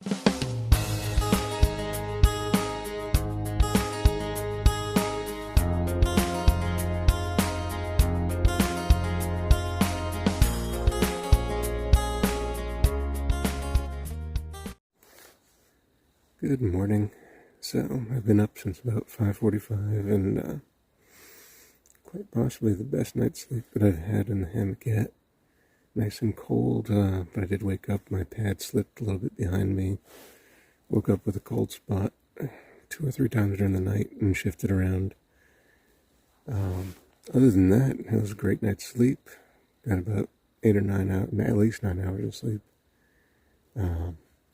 Good morning. So I've been up since about 5:45 and quite possibly the best night's sleep that I've had in the hammock yet. Nice and cold, but I did wake up. My pad slipped a little bit behind me. Woke up with a cold spot 2 or 3 times during the night and shifted around. Other than that, it was a great night's sleep. Got about 8 or 9 hours, at least 9 hours of sleep.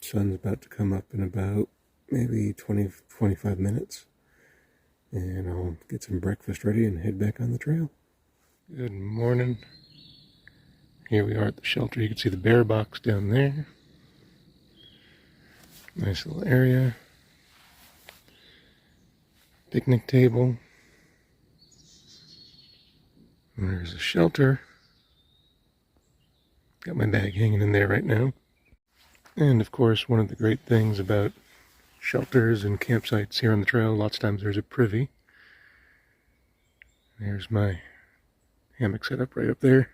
Sun's about to come up in about maybe 20-25 minutes, and I'll get some breakfast ready and head back on the trail. Good morning. Here we are at the shelter. You can see the bear box down there. Nice little area. Picnic table. And there's a shelter. Got my bag hanging in there right now. And of course, one of the great things about shelters and campsites here on the trail, lots of times there's a privy. There's my hammock set up right up there.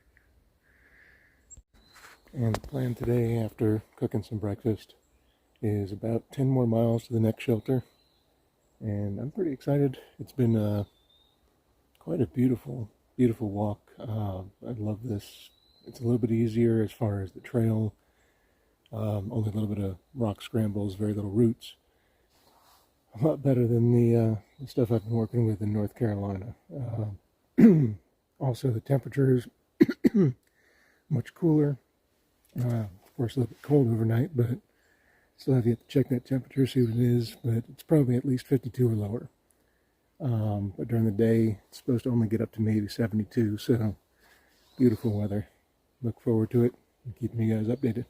And the plan today, after cooking some breakfast, is about 10 more miles to the next shelter. And I'm pretty excited. It's been quite a beautiful, beautiful walk. I love this. It's a little bit easier as far as the trail. Only a little bit of rock scrambles, very little roots. A lot better than the stuff I've been working with in North Carolina. Also, the temperature is much cooler. Of course, a little bit cold overnight, but still have yet to check that temperature, see what it is. But it's probably at least 52 or lower. But during the day, it's supposed to only get up to maybe 72. So, beautiful weather. Look forward to it and keeping you guys updated.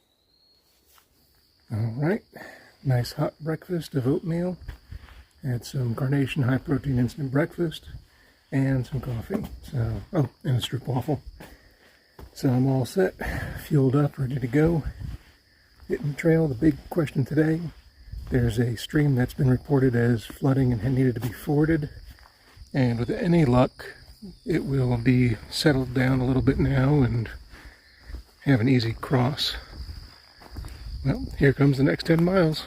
Alright, nice hot breakfast of oatmeal. Had some Carnation high protein instant breakfast and some coffee. So, and a strip waffle. So I'm all set, fueled up, ready to go. Hitting the trail. The big question today, there's a stream that's been reported as flooding and needed to be forded. And with any luck, it will be settled down a little bit now and have an easy cross. Well, here comes the next 10 miles.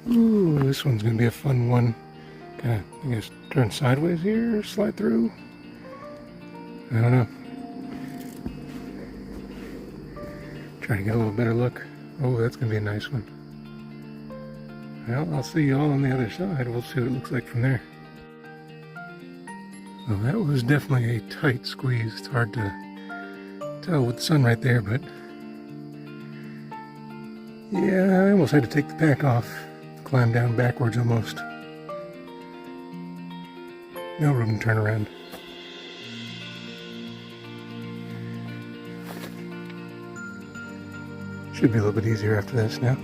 Ooh, this one's going to be a fun one. Kind of, I guess, turn sideways here, slide through. I don't know. Try to get a little better look. Oh, that's going to be a nice one. Well, I'll see you all on the other side. We'll see what it looks like from there. Well, that was definitely a tight squeeze. It's hard to tell with the sun right there, but yeah, I almost had to take the pack off. Climb down backwards almost. No room to turn around. Should be a little bit easier after this now.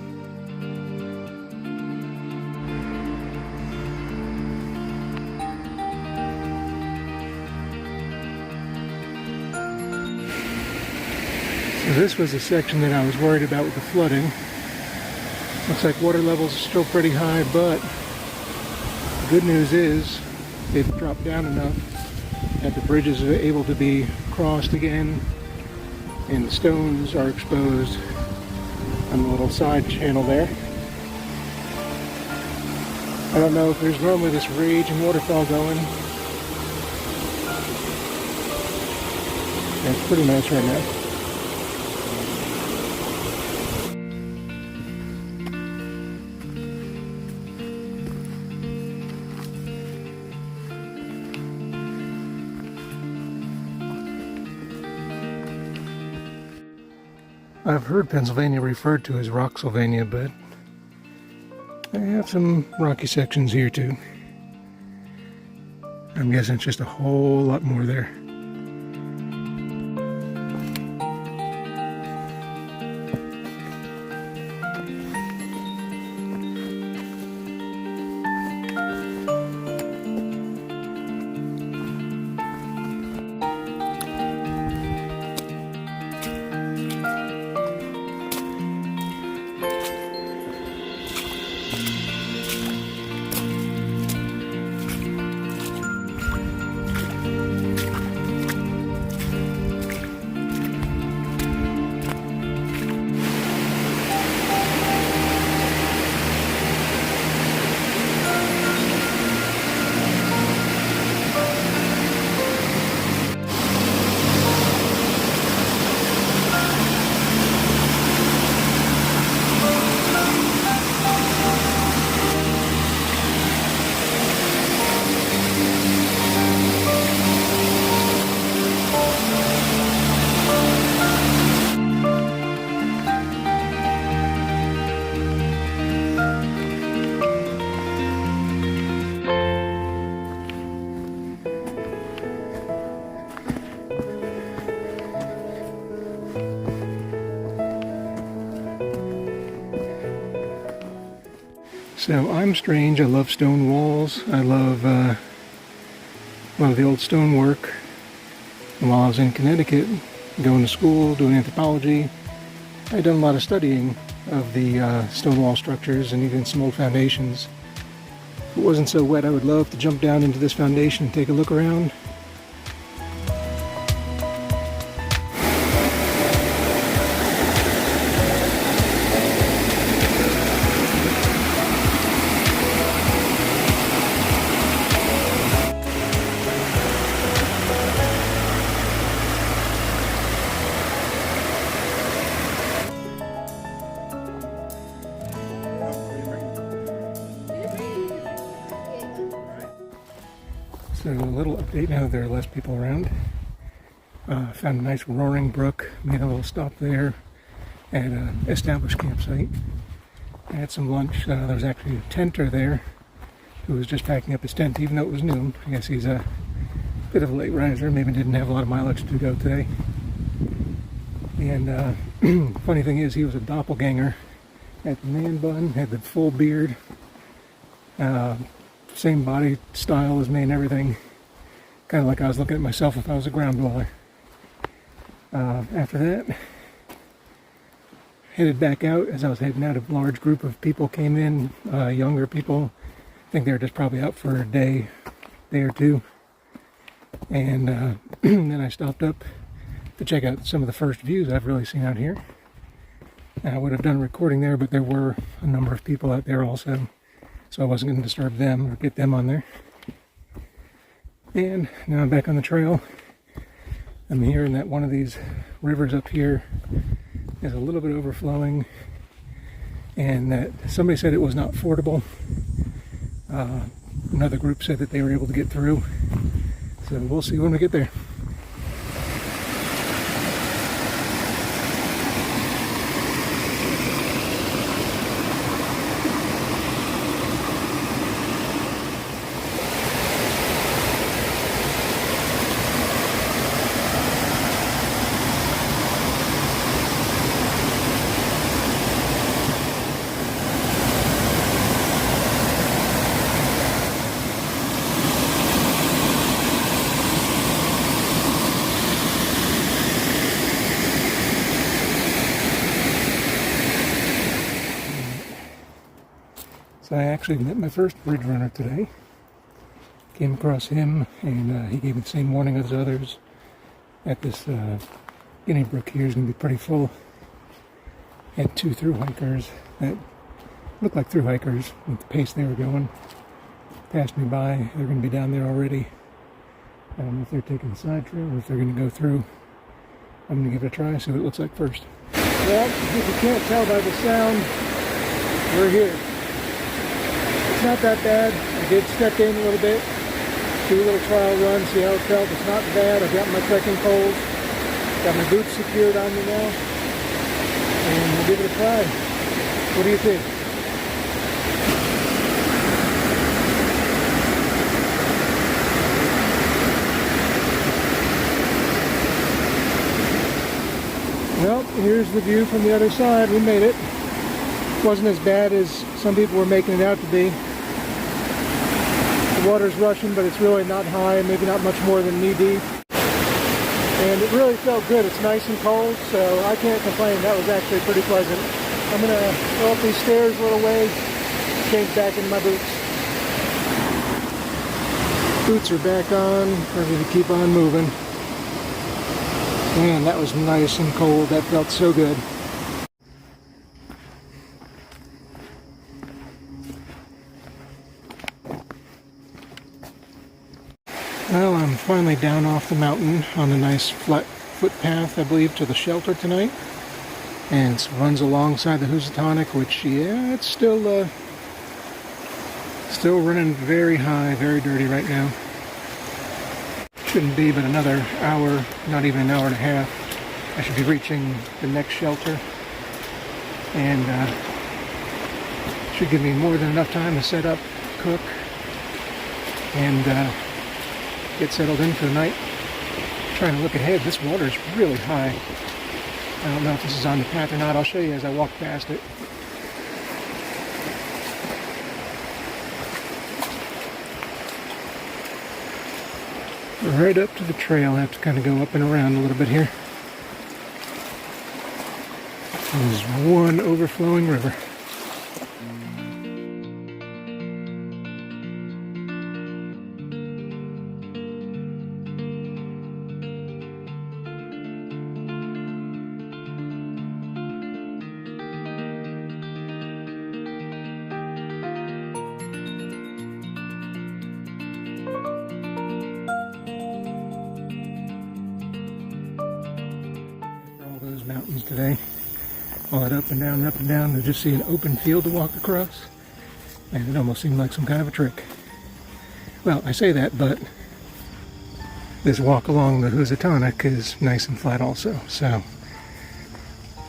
So this was a section that I was worried about with the flooding. Looks like water levels are still pretty high, but the good news is they've dropped down enough that the bridges are able to be crossed again and the stones are exposed on the little side channel there. I don't know if there's normally this raging waterfall going. It's pretty nice right now. I've heard Pennsylvania referred to as Rocksylvania, but I have some rocky sections here too. I'm guessing it's just a whole lot more there. So I'm strange. I love stone walls. I love a lot of the old stonework. And while I was in Connecticut, going to school, doing anthropology, I'd done a lot of studying of the stone wall structures and even some old foundations. If it wasn't so wet, I would love to jump down into this foundation and take a look around. So a little update now that there are less people around. Found a nice roaring brook, made a little stop there at an established campsite. I had some lunch. There was actually a tenter there who was just packing up his tent even though it was noon. I guess he's a bit of a late riser, maybe didn't have a lot of mileage to go today. And funny thing is, he was a doppelganger. Had the man bun, had the full beard. Same body style as me and everything. Kind of like I was looking at myself if I was a ground dweller. After that, headed back out. As I was heading out, a large group of people came in, younger people. I think they were just probably out for a day or two. And then I stopped up to check out some of the first views I've really seen out here. I would have done a recording there, but there were a number of people out there also. So I wasn't going to disturb them or get them on there. And now I'm back on the trail. I'm hearing that one of these rivers up here is a little bit overflowing, and that somebody said it was not fordable. Another group said that they were able to get through. So we'll see when we get there. So I actually met my first bridge runner today. Came across him, and he gave me the same warning as others that this Guinea Brook here is going to be pretty full. Had two through hikers that looked like through hikers with the pace they were going. Passed me by. They're going to be down there already. I don't know if they're taking the side trail or if they're going to go through. I'm going to give it a try, see what it looks like first. Well, if you can't tell by the sound, we're here. It's not that bad. I did step in a little bit, do a little trial run, see how it felt. It's not bad. I've got my trekking poles, got my boots secured on me now, and we'll give it a try. What do you think? Well, here's the view from the other side. We made it. It wasn't as bad as some people were making it out to be. The water's rushing, but it's really not high, maybe not much more than knee deep. And it really felt good. It's nice and cold, so I can't complain. That was actually pretty pleasant. I'm going to go up these stairs a little ways, Change back into my boots. Boots are back on, ready to keep on moving. Man, that was nice and cold. That felt so good. Well, I'm finally down off the mountain on a nice flat footpath, I believe, to the shelter tonight. And it runs alongside the Housatonic, which, yeah, it's still running very high, very dirty right now. Shouldn't be but another hour, not even an hour and a half. I should be reaching the next shelter. And should give me more than enough time to set up, cook, and get settled in for the night. Trying to look ahead, this water is really high. I don't know if this is on the path or not. I'll show you as I walk past it. Right up to the trail. I have to kind of go up and around a little bit here. There's one overflowing river. Mountains today. All that up and down, to just see an open field to walk across. And it almost seemed like some kind of a trick. Well, I say that, but this walk along the Housatonic is nice and flat also, so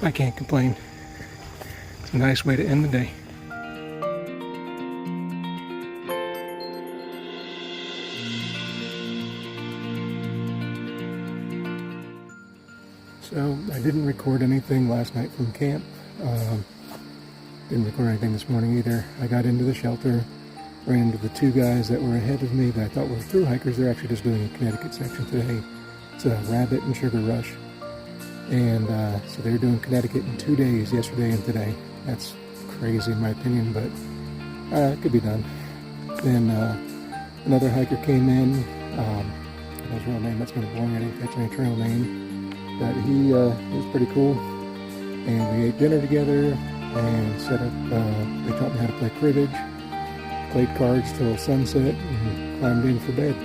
I can't complain. It's a nice way to end the day. So, I didn't record anything last night from camp. Didn't record anything this morning either. I got into the shelter, ran into the two guys that were ahead of me that I thought were through hikers. They're actually just doing a Connecticut section today. It's a Rabbit and Sugar Rush. And so they were doing Connecticut in 2 days, yesterday and today. That's crazy in my opinion, but it could be done. Then another hiker came in. His real name, that's kind of boring. I didn't catch any trail name. But he was pretty cool, and we ate dinner together and set up, they taught me how to play cribbage, played cards till sunset, and climbed in for bed.